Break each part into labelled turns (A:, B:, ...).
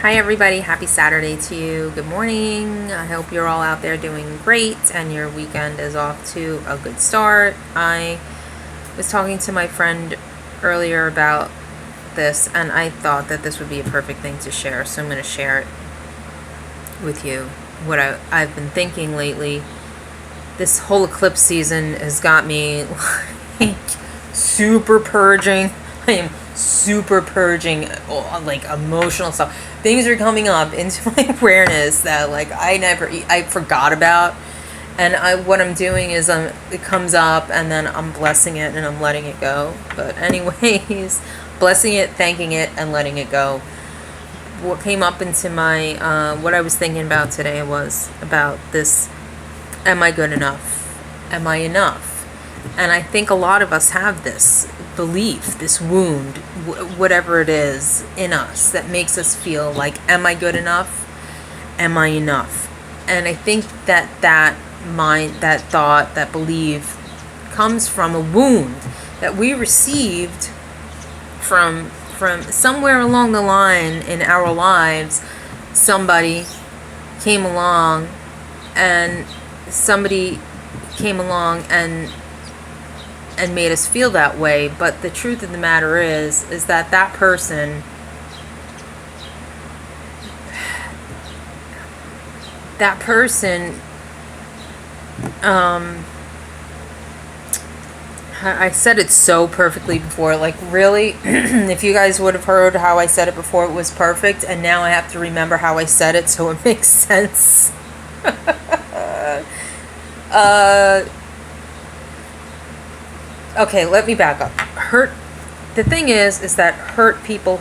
A: Hi everybody, happy Saturday to you. Good morning. I hope you're all out there doing great and your weekend is off to a good start. I was talking to my friend earlier about this and I thought that this would be a perfect thing to share, so I'm going to share it with you. What I've been thinking lately, this whole eclipse season has got me like super purging. I am super purging, like emotional stuff. Things are coming up into my awareness that like I forgot about, and what I'm doing is it comes up and then I'm blessing it and I'm letting it go. But anyways, blessing it, thanking it, and letting it go. What came up into my what I was thinking about today was about this: am I good enough? Am I enough? And I think a lot of us have this belief, this wound, whatever it is in us that makes us feel like, am I good enough? Am I enough? And I think that mind, that thought, that belief comes from a wound that we received from somewhere along the line in our lives. Somebody came along and made us feel that way. But the truth of the matter is that person I said it so perfectly before, like really if you guys would have heard how I said it before, it was perfect, and now I have to remember how I said it so it makes sense. Okay, let me back up. The thing is that hurt people,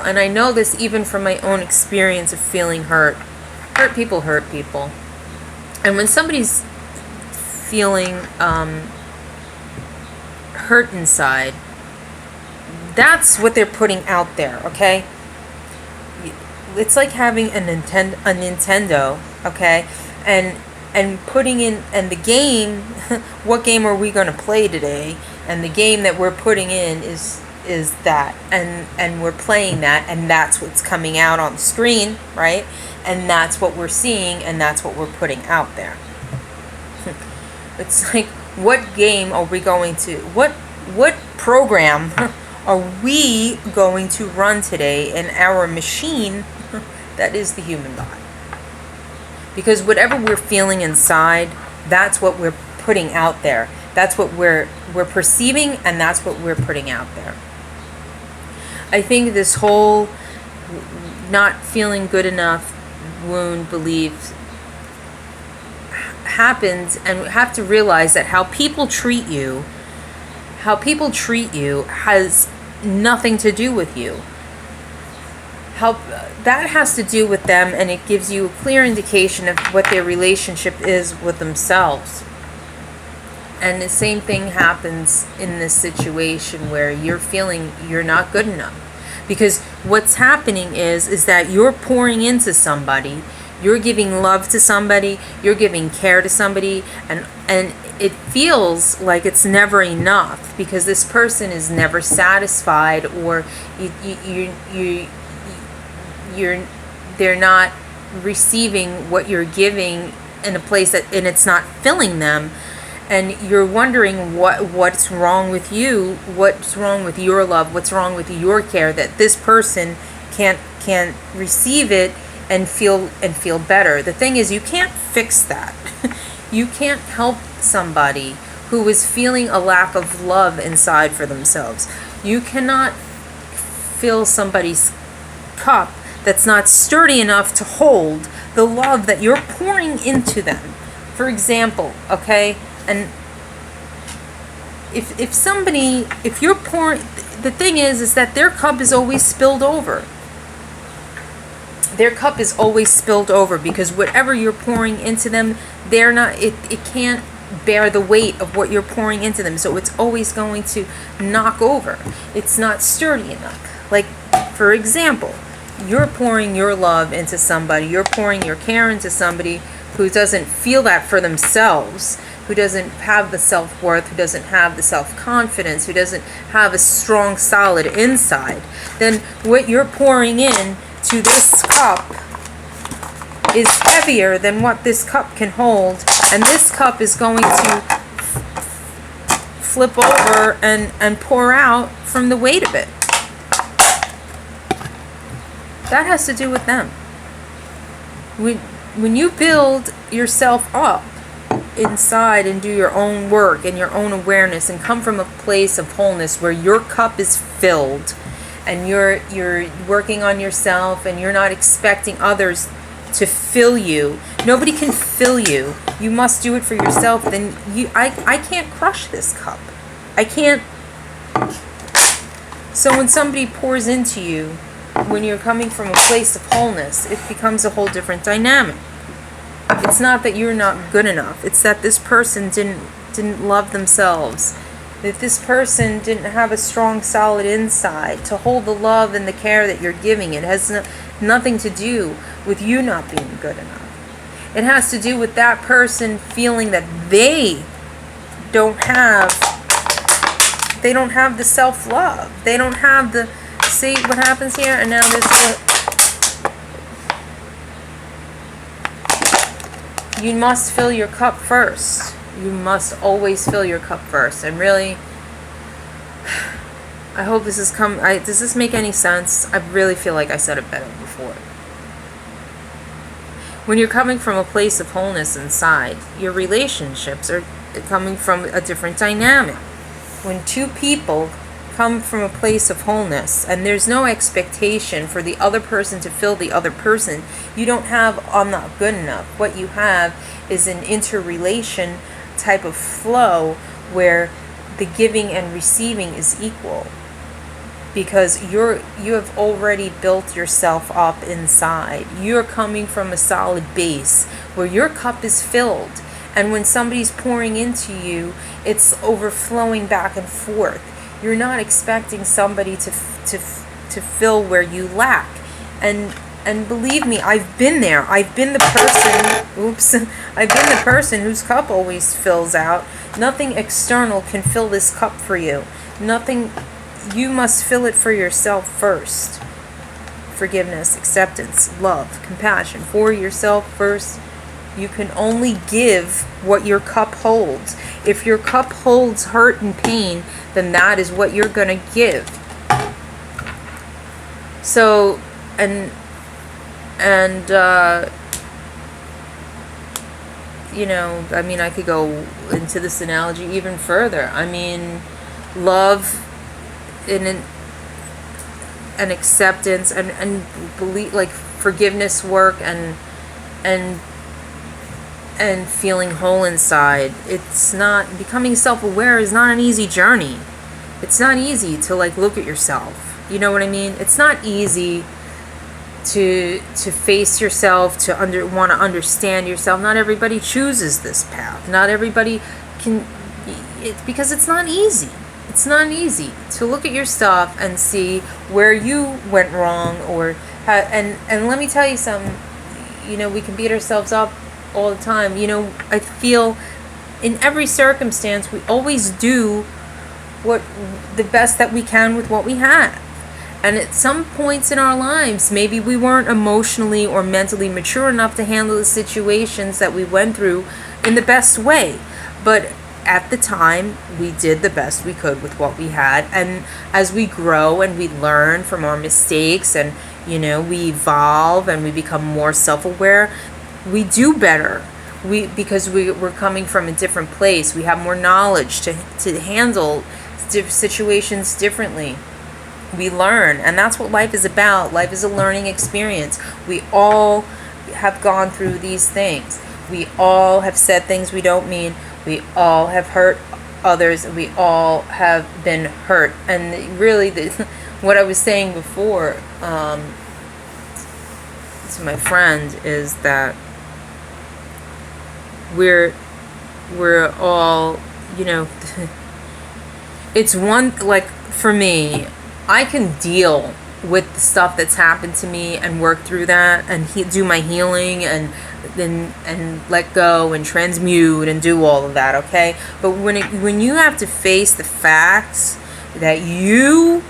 A: and I know this even from my own experience of feeling hurt. Hurt people. And when somebody's feeling hurt inside, that's what they're putting out there, okay? It's like having a Nintendo, okay? And putting in, and the game, what game are we going to play today? And the game that we're putting in is that, and we're playing that, and that's what's coming out on the screen, right? And that's what we're seeing, and that's what we're putting out there. It's like, what game are we going to, what program are we going to run today in our machine that is the human body? Because whatever we're feeling inside, that's what we're putting out there. That's what we're perceiving, and that's what we're putting out there. I think this whole not feeling good enough wound belief happens, and we have to realize that how people treat you has nothing to do with you. How that has to do with them, and it gives you a clear indication of what their relationship is with themselves. And the same thing happens in this situation where you're feeling you're not good enough, because what's happening is that you're pouring into somebody, you're giving love to somebody, you're giving care to somebody, and it feels like it's never enough because this person is never satisfied, or they're not receiving what you're giving in a place and it's not filling them, and you're wondering what's wrong with you, what's wrong with your love, what's wrong with your care, that this person can't receive it and feel better. The thing is, you can't fix that. You can't help somebody who is feeling a lack of love inside for themselves. You cannot fill somebody's cup that's not sturdy enough to hold the love that you're pouring into them. For example, okay, and if you're pouring, the thing is that their cup is always spilled over. Their cup is always spilled over because whatever you're pouring into them, it can't bear the weight of what you're pouring into them, so it's always going to knock over. It's not sturdy enough. Like, for example, you're pouring your love into somebody, you're pouring your care into somebody who doesn't feel that for themselves, who doesn't have the self-worth, who doesn't have the self-confidence, who doesn't have a strong, solid inside, then what you're pouring in to this cup is heavier than what this cup can hold, and this cup is going to flip over and pour out from the weight of it. That has to do with them. When you build yourself up inside and do your own work and your own awareness and come from a place of wholeness where your cup is filled and you're working on yourself and you're not expecting others to fill you. Nobody can fill you. You must do it for yourself. Then I can't crush this cup. I can't. So when somebody pours into you, when you're coming from a place of wholeness, it becomes a whole different dynamic. It's not that you're not good enough. It's that this person didn't love themselves. That this person didn't have a strong, solid inside to hold the love and the care that you're giving. It has nothing to do with you not being good enough. It has to do with that person feeling that they don't have the self-love. They don't have the... See what happens here? And now this... You must fill your cup first. You must always fill your cup first. And really, I hope this has come... does this make any sense? I really feel like I said it better before. When you're coming from a place of wholeness inside, your relationships are coming from a different dynamic. When two people come from a place of wholeness and there's no expectation for the other person to fill the other person, you don't have "I'm not good enough." What you have is an interrelation type of flow where the giving and receiving is equal, because you have already built yourself up inside. You're coming from a solid base where your cup is filled, and when somebody's pouring into you, it's overflowing back and forth. You're not expecting somebody to fill where you lack. And believe me, I've been there. I've been the person, I've been the person whose cup always fills out. Nothing external can fill this cup for you. Nothing, you must fill it for yourself first. Forgiveness, acceptance, love, compassion for yourself first. You can only give what your cup holds. If your cup holds hurt and pain, then that is what you're going to give. So, you know, I mean, I could go into this analogy even further. I mean, love and acceptance and belief, like forgiveness work and feeling whole inside. It's not, becoming self-aware is not an easy journey. It's not easy to like look at yourself. You know what I mean? It's not easy to face yourself, to want to understand yourself. Not everybody chooses this path. Not everybody can, because it's not easy. It's not easy to look at your stuff and see where you went wrong, or and let me tell you something. You know, we can beat ourselves up all the time. You know, I feel in every circumstance we always do what the best that we can with what we have. And at some points in our lives, maybe we weren't emotionally or mentally mature enough to handle the situations that we went through in the best way. But at the time, we did the best we could with what we had. And as we grow and we learn from our mistakes, and, you know, we evolve and we become more self-aware, we do better. Because we're coming from a different place. We have more knowledge to handle situations differently. We learn, and that's what life is about. Life is a learning experience. We all have gone through these things. We all have said things we don't mean. We all have hurt others. We all have been hurt. And really, what I was saying before to my friend is that we're all, you know, it's one, like for me, I can deal with the stuff that's happened to me and work through that and do my healing and let go and transmute and do all of that, okay? But when you have to face the facts that you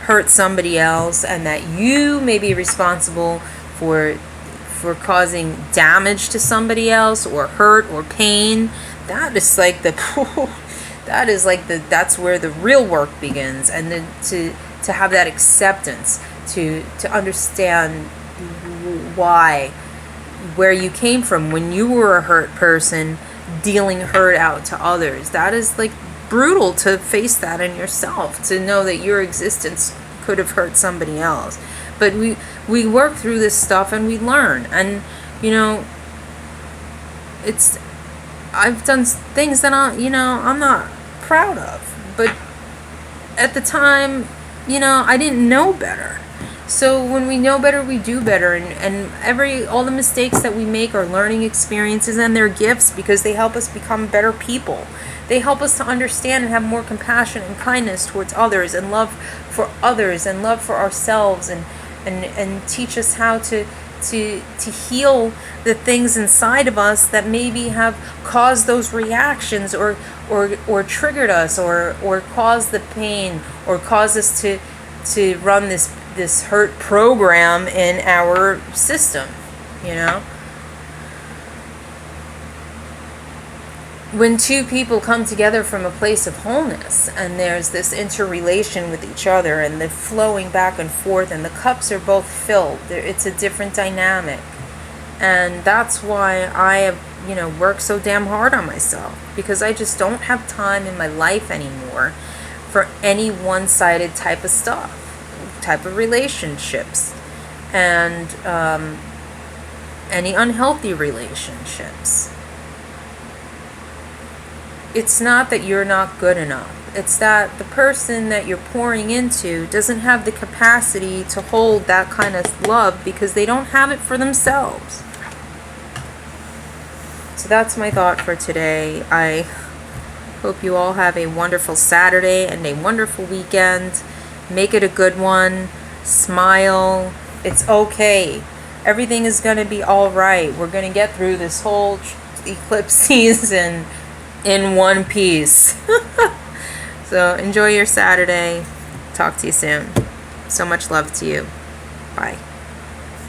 A: hurt somebody else, and that you may be responsible for causing damage to somebody else, or hurt or pain, that is like the that's where the real work begins. And then to have that acceptance, to understand where you came from when you were a hurt person, dealing hurt out to others. That is like brutal to face that in yourself, to know that your existence could have hurt somebody else. But we work through this stuff and we learn. And I've done things that I'm not proud of, but at the time, I didn't know better. So when we know better, we do better. And all the mistakes that we make are learning experiences, and they're gifts, because they help us become better people. They help us to understand and have more compassion and kindness towards others, and love for others, and love for ourselves, and teach us how to heal the things inside of us that maybe have caused those reactions, or triggered us, or caused the pain, or caused us to run this hurt program in our system. When two people come together from a place of wholeness, and there's this interrelation with each other, and the flowing back and forth, and the cups are both filled, it's a different dynamic. And that's why I have worked so damn hard on myself, because I just don't have time in my life anymore for any one-sided type of stuff, type of relationships, and any unhealthy relationships. It's not that you're not good enough. It's that the person that you're pouring into doesn't have the capacity to hold that kind of love, because they don't have it for themselves. So that's my thought for today. I hope you all have a wonderful Saturday and a wonderful weekend. Make it a good one. Smile. It's okay. Everything is going to be all right. We're going to get through this whole eclipse season in one piece. So enjoy your Saturday. Talk to you soon. So much love to you. Bye.